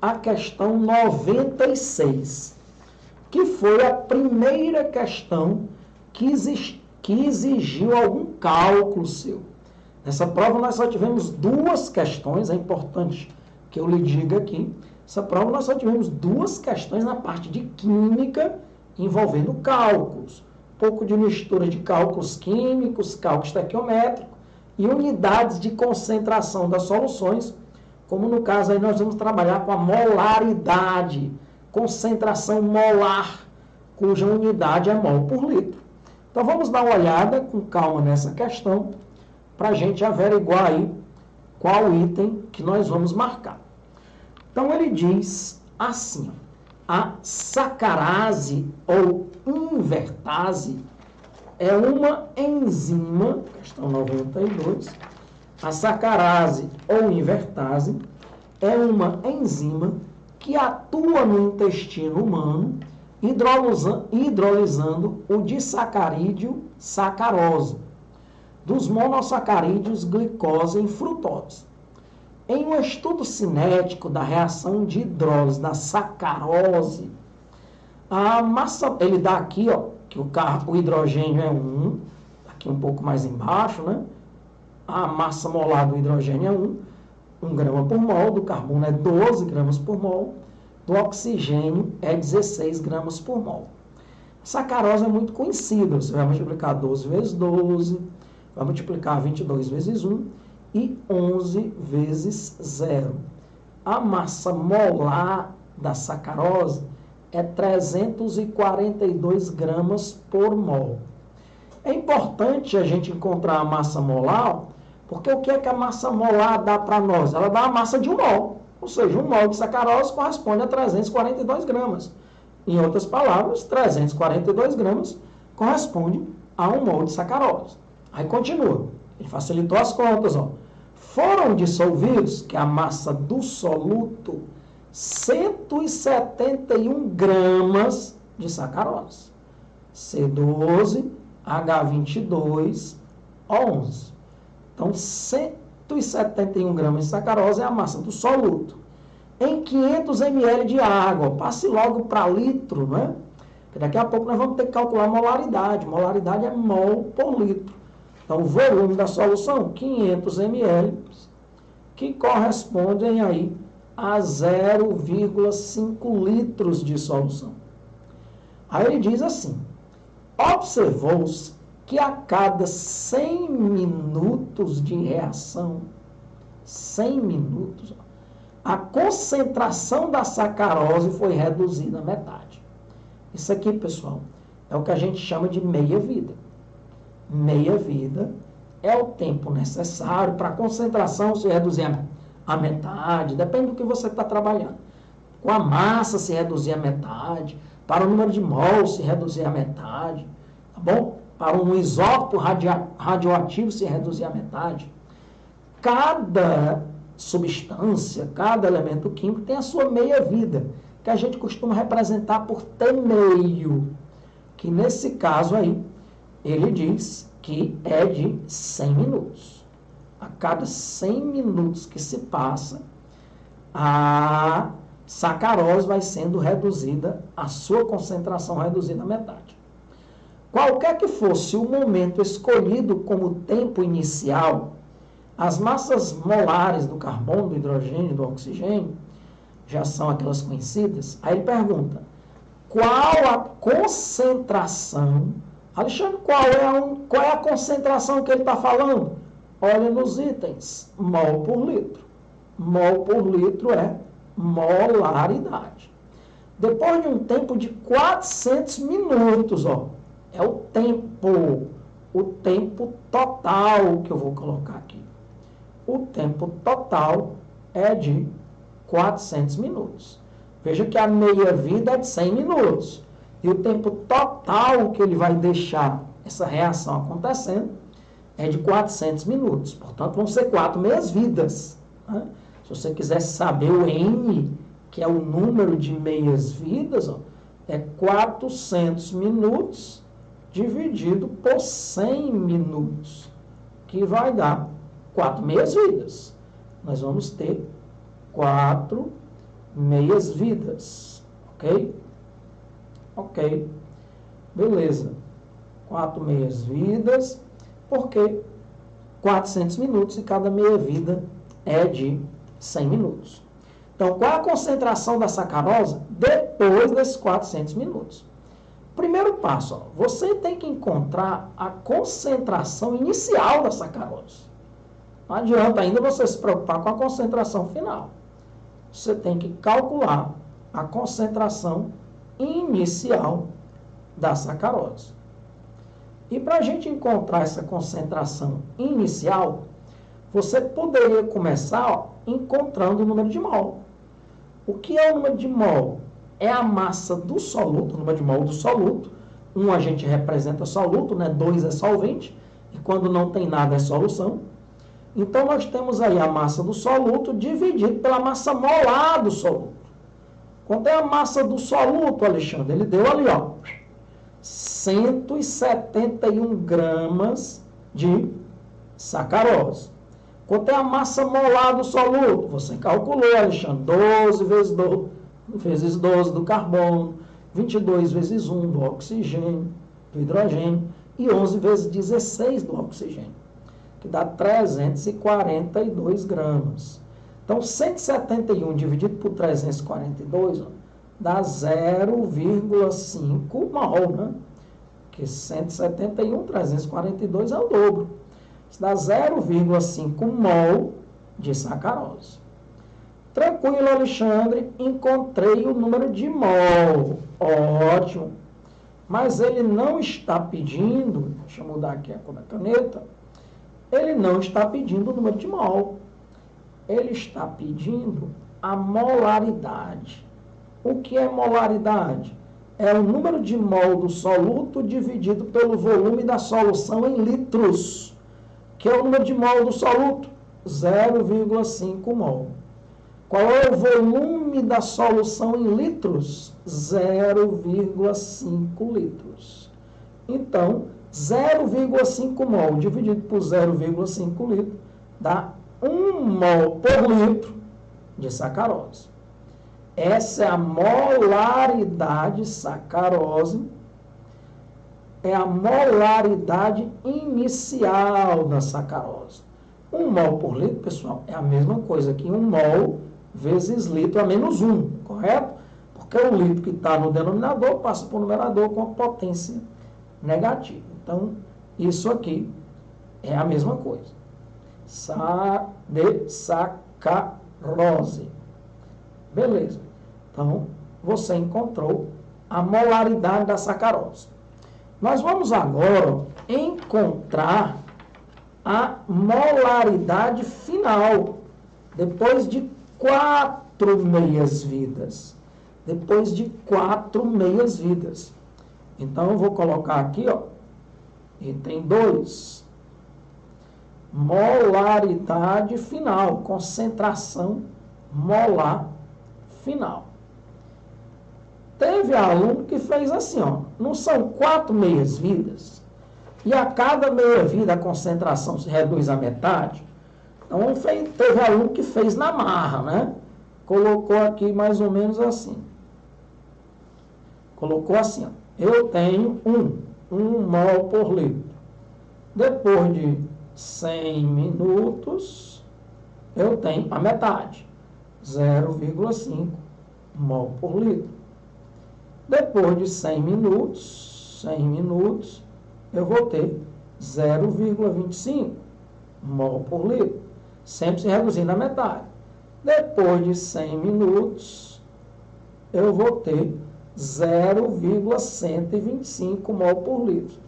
a questão 96, que foi a primeira questão que exigiu algum cálculo seu. Nessa prova nós só tivemos duas questões, é importante que eu lhe diga aqui. Essa prova nós só tivemos duas questões na parte de química envolvendo cálculos. Um pouco de mistura de cálculos químicos, cálculo estequiométrico e unidades de concentração das soluções, como no caso aí nós vamos trabalhar com a molaridade, concentração molar, cuja unidade é mol por litro. Então vamos dar uma olhada com calma nessa questão, para a gente averiguar aí qual item que nós vamos marcar. Então ele diz assim, a sacarase ou invertase é uma enzima, questão 92, a sacarase ou invertase é uma enzima que atua no intestino humano, hidrolisando o disacarídeo sacarose, dos monossacarídeos glicose em frutose. Em um estudo cinético da reação de hidrólise da sacarose, a massa, ele dá aqui, ó, que o hidrogênio é 1, aqui um pouco mais embaixo, né? A massa molar do hidrogênio é 1 grama por mol, do carbono é 12 gramas por mol, do oxigênio é 16 gramas por mol. A sacarose é muito conhecida, você vai multiplicar 12 vezes 12, vai multiplicar 22 vezes 1 e 11 vezes 0. A massa molar da sacarose é 342 gramas por mol. É importante a gente encontrar a massa molar, porque o que é que a massa molar dá para nós? Ela dá a massa de 1 mol, ou seja, 1 mol de sacarose corresponde a 342 gramas. Em outras palavras, 342 gramas corresponde a 1 mol de sacarose. Aí continua, ele facilitou as contas, ó. Foram dissolvidos, que é a massa do soluto, 171 gramas de sacarose. C12, H22, O11. Então, 171 gramas de sacarose é a massa do soluto. Em 500 ml de água, passe logo para litro, né? Porque daqui a pouco nós vamos ter que calcular a molaridade. Molaridade é mol por litro. Então, o volume da solução, 500 ml, que correspondem aí a 0,5 litros de solução. Aí ele diz assim, observou-se que a cada 100 minutos de reação, 100 minutos, a concentração da sacarose foi reduzida à metade. Isso aqui, pessoal, é o que a gente chama de meia-vida. Meia-vida é o tempo necessário para a concentração se reduzir à metade, depende do que você está trabalhando. Com a massa se reduzir à metade, para o número de mols se reduzir à metade, tá bom? Para um isótopo radioativo se reduzir à metade. Cada substância, cada elemento químico tem a sua meia-vida, que a gente costuma representar por T meio, que nesse caso aí, ele diz que é de 100 minutos. A cada 100 minutos que se passa, a sacarose vai sendo reduzida, a sua concentração reduzida à metade. Qualquer que fosse o momento escolhido como tempo inicial, as massas molares do carbono, do hidrogênio e do oxigênio, já são aquelas conhecidas. Aí ele pergunta, qual a concentração... Alexandre, qual é a concentração que ele está falando? Olha nos itens, mol por litro. Mol por litro é molaridade. Depois de um tempo de 400 minutos, ó, é o tempo total que eu vou colocar aqui. O tempo total é de 400 minutos. Veja que a meia-vida é de 100 minutos. E o tempo total que ele vai deixar essa reação acontecendo é de 400 minutos. Portanto, vão ser 4 meias-vidas. Né? Se você quiser saber o N, que é o número de meias-vidas, é 400 minutos dividido por 100 minutos, que vai dar 4 meias-vidas. Nós vamos ter 4 meias vidas, ok? Ok, beleza. 4 meias vidas, porque 400 minutos e cada meia vida é de 100 minutos. Então, qual é a concentração da sacarose depois desses 400 minutos? Primeiro passo, ó, você tem que encontrar a concentração inicial da sacarose. Não adianta ainda você se preocupar com a concentração final. Você tem que calcular a concentração inicial da sacarose. E para a gente encontrar essa concentração inicial, você poderia começar encontrando o número de mol. O que é o número de mol? É a massa do soluto, o número de mol do soluto. 1 a gente representa soluto, né? 2 é solvente, e quando não tem nada é solução. Então, nós temos aí a massa do soluto dividido pela massa molar do soluto. Quanto é a massa do soluto, Alexandre? Ele deu ali, ó, 171 gramas de sacarose. Quanto é a massa molar do soluto? Você calculou, Alexandre, 12 vezes 12 do carbono, 22 vezes 1 do oxigênio, do hidrogênio, e 11 vezes 16 do oxigênio, que dá 342 gramas. Então, 171 dividido por 342, ó, dá 0,5 mol, né? Porque 171, 342 é o dobro. Isso dá 0,5 mol de sacarose. Tranquilo, Alexandre, encontrei o número de mol. Ótimo. Mas ele não está pedindo, deixa eu mudar aqui a cor da caneta, ele não está pedindo o número de mol. Ele está pedindo a molaridade. O que é molaridade? É o número de mol do soluto dividido pelo volume da solução em litros. Que é o número de mol do soluto? 0,5 mol. Qual é o volume da solução em litros? 0,5 litros. Então, 0,5 mol dividido por 0,5 litro dá 1 mol por litro de sacarose. Essa é a molaridade sacarose, é a molaridade inicial da sacarose. 1 mol por litro, pessoal, é a mesma coisa que 1 mol vezes litro a menos 1, correto? Porque o litro que está no denominador passa para o numerador com potência negativa. Então, isso aqui é a mesma coisa. De sacarose. Beleza. Então, você encontrou a molaridade da sacarose. Nós vamos agora encontrar a molaridade final, depois de 4 meias-vidas. Depois de 4 meias-vidas. Então, eu vou colocar aqui, ó, item 2. Molaridade final, concentração molar final. Teve aluno que fez assim, ó, não são 4 meias-vidas, e a cada meia-vida a concentração se reduz à metade. Então, teve aluno que fez na marra, né? Colocou aqui mais ou menos assim. Colocou assim, ó, eu tenho 1 mol por litro. Depois de 100 minutos, eu tenho a metade, 0,5 mol por litro. Depois de 100 minutos, eu vou ter 0,25 mol por litro, sempre se reduzindo a metade. Depois de 100 minutos, eu vou ter 0,125 mol por litro.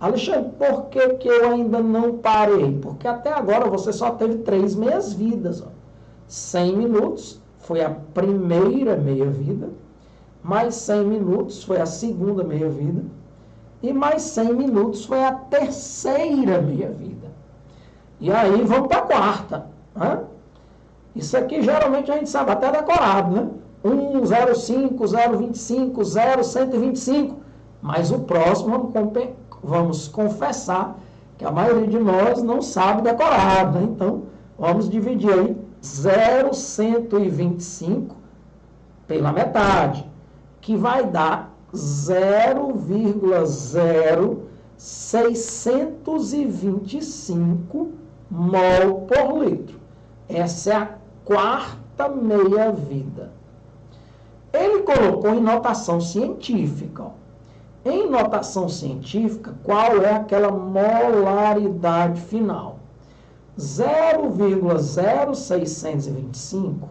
Alexandre, por que que eu ainda não parei? Porque até agora você só teve 3 meias-vidas. 100 minutos foi a primeira meia-vida, mais 100 minutos foi a segunda meia-vida, e mais 100 minutos foi a terceira meia-vida. E aí vamos para a quarta. Né? Isso aqui geralmente a gente sabe até decorado, né? 1, 0,5, 0,25, 0,125. Mas o próximo vamos confessar que a maioria de nós não sabe decorado. Né? Então, vamos dividir aí 0,125 pela metade, que vai dar 0,0625 mol por litro. Essa é a quarta meia-vida. Ele colocou em notação científica. Ó. Em notação científica, qual é aquela molaridade final? 0,0625.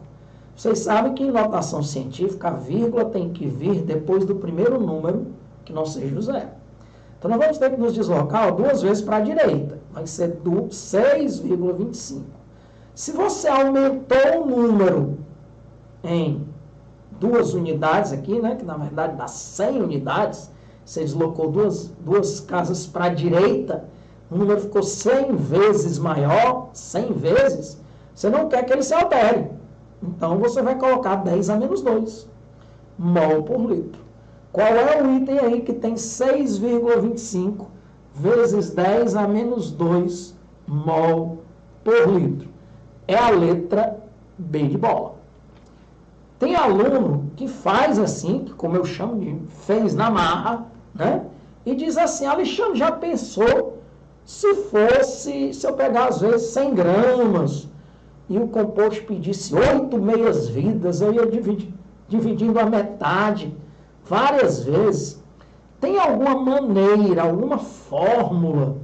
Vocês sabem que em notação científica a vírgula tem que vir depois do primeiro número, que não seja o zero. Então nós vamos ter que nos deslocar duas vezes para a direita. Vai ser do 6,25. Se você aumentou o número em 2 unidades aqui, né, que na verdade dá 100 unidades, você deslocou duas casas para a direita, o número ficou 100 vezes maior, 100 vezes, você não quer que ele se altere. Então, você vai colocar 10 a menos 2 mol por litro. Qual é o item aí que tem 6,25 vezes 10 a menos 2 mol por litro? É a letra B de bola. Tem aluno que faz assim, que como eu chamo de fez na marra, né? E diz assim, Alexandre, já pensou se eu pegar às vezes 100 gramas e o composto pedisse 8 meias-vidas, eu ia dividindo a metade várias vezes. Tem alguma maneira, alguma fórmula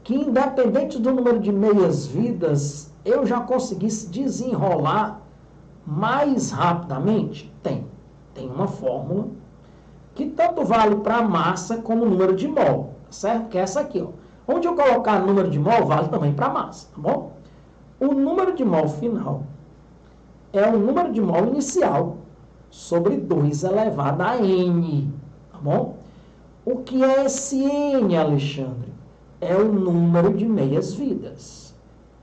que, independente do número de meias-vidas, eu já conseguisse desenrolar mais rapidamente? Tem uma fórmula que tanto vale para a massa como o número de mol, certo? Que é essa aqui, ó. Onde eu colocar número de mol, vale também para a massa, tá bom? O número de mol final é o número de mol inicial sobre 2 elevado a n, tá bom? O que é esse n, Alexandre? É o número de meias-vidas.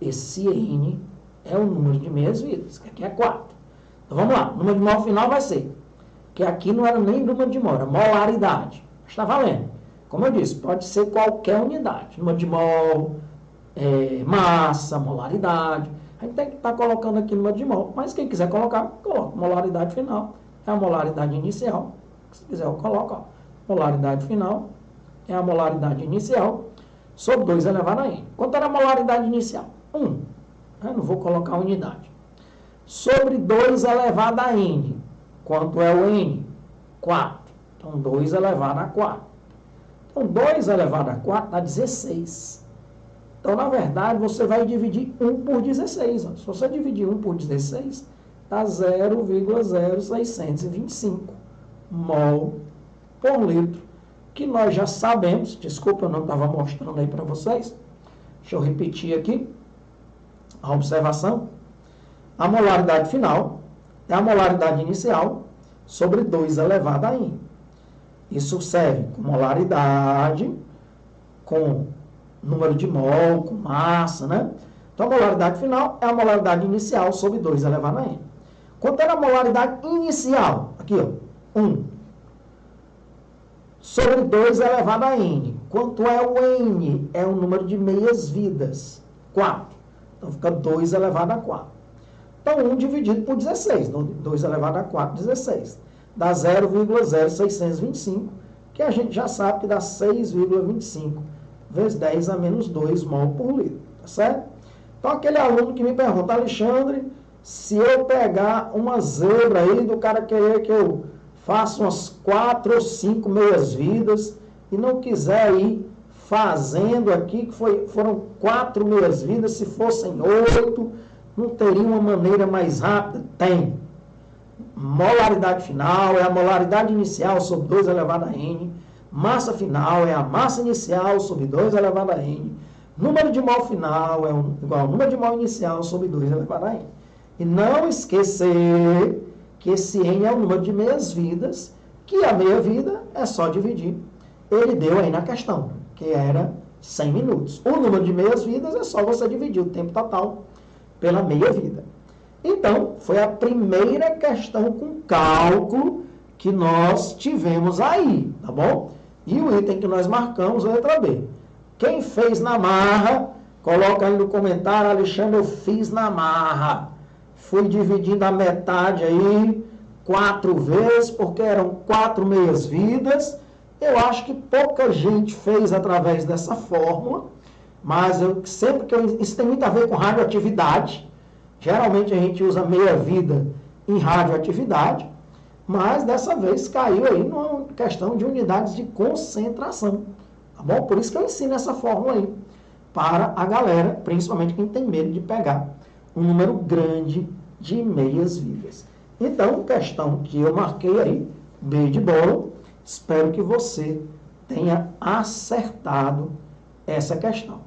Esse n é o número de meias-vidas, que aqui é 4. Então, vamos lá. O número de mol final vai ser, que aqui não era nem número de mol, era molaridade. Está valendo. Como eu disse, pode ser qualquer unidade. Número de mol, massa, molaridade. A gente tem que estar colocando aqui número de mol. Mas quem quiser colocar, coloca. Molaridade final é a molaridade inicial. Se quiser, eu coloco. Ó. Molaridade final é a molaridade inicial sobre 2 elevado a n. Quanto era a molaridade inicial? 1. Eu não vou colocar unidade. Sobre 2 elevado a n. Quanto é o n? 4. Então, 2 elevado a 4. Então, 2 elevado a 4 dá 16. Então, na verdade, você vai dividir 1 por 16. Ó. Se você dividir 1 por 16, dá 0,0625 mol por litro. Que nós já sabemos, desculpa, eu não estava mostrando aí para vocês. Deixa eu repetir aqui a observação. A molaridade final é a molaridade inicial sobre 2 elevado a n. Isso serve com molaridade, com número de mol, com massa, né? Então, a molaridade final é a molaridade inicial sobre 2 elevado a n. Quanto era a molaridade inicial? Aqui, ó, 1. Sobre 2 elevado a n. Quanto é o n? É o número de meias-vidas. 4. Então, fica 2 elevado a 4. Então, 1 dividido por 16. 2 elevado a 4, 16. Dá 0,0625, que a gente já sabe que dá 6,25 vezes 10 a menos 2 mol por litro. Tá certo? Então, aquele aluno que me pergunta, Alexandre, se eu pegar uma zebra aí do cara querer que eu faça umas 4 ou 5 meias-vidas e não quiser ir fazendo aqui, que foram 4 meias-vidas, se fossem 8, não teria uma maneira mais rápida? Tem. Molaridade final é a molaridade inicial sobre 2 elevado a n. Massa final é a massa inicial sobre 2 elevado a n. Número de mol final é igual ao número de mol inicial sobre 2 elevado a n. E não esquecer que esse n é o número de meias-vidas, que a meia-vida é só dividir. Ele deu aí na questão, que era 100 minutos. O número de meias-vidas é só você dividir o tempo total pela meia-vida. Então, foi a primeira questão com cálculo que nós tivemos aí, tá bom? E o item que nós marcamos, a letra B. Quem fez na marra, coloca aí no comentário, Alexandre, eu fiz na marra. Fui dividindo a metade aí 4 vezes, porque eram 4 meias-vidas. Eu acho que pouca gente fez através dessa fórmula, mas isso tem muito a ver com radioatividade. Geralmente a gente usa meia-vida em radioatividade, mas dessa vez caiu aí numa questão de unidades de concentração. Tá bom? Por isso que eu ensino essa fórmula aí para a galera, principalmente quem tem medo de pegar um número grande de meias vivas. Então, questão que eu marquei aí, B de bola, espero que você tenha acertado essa questão.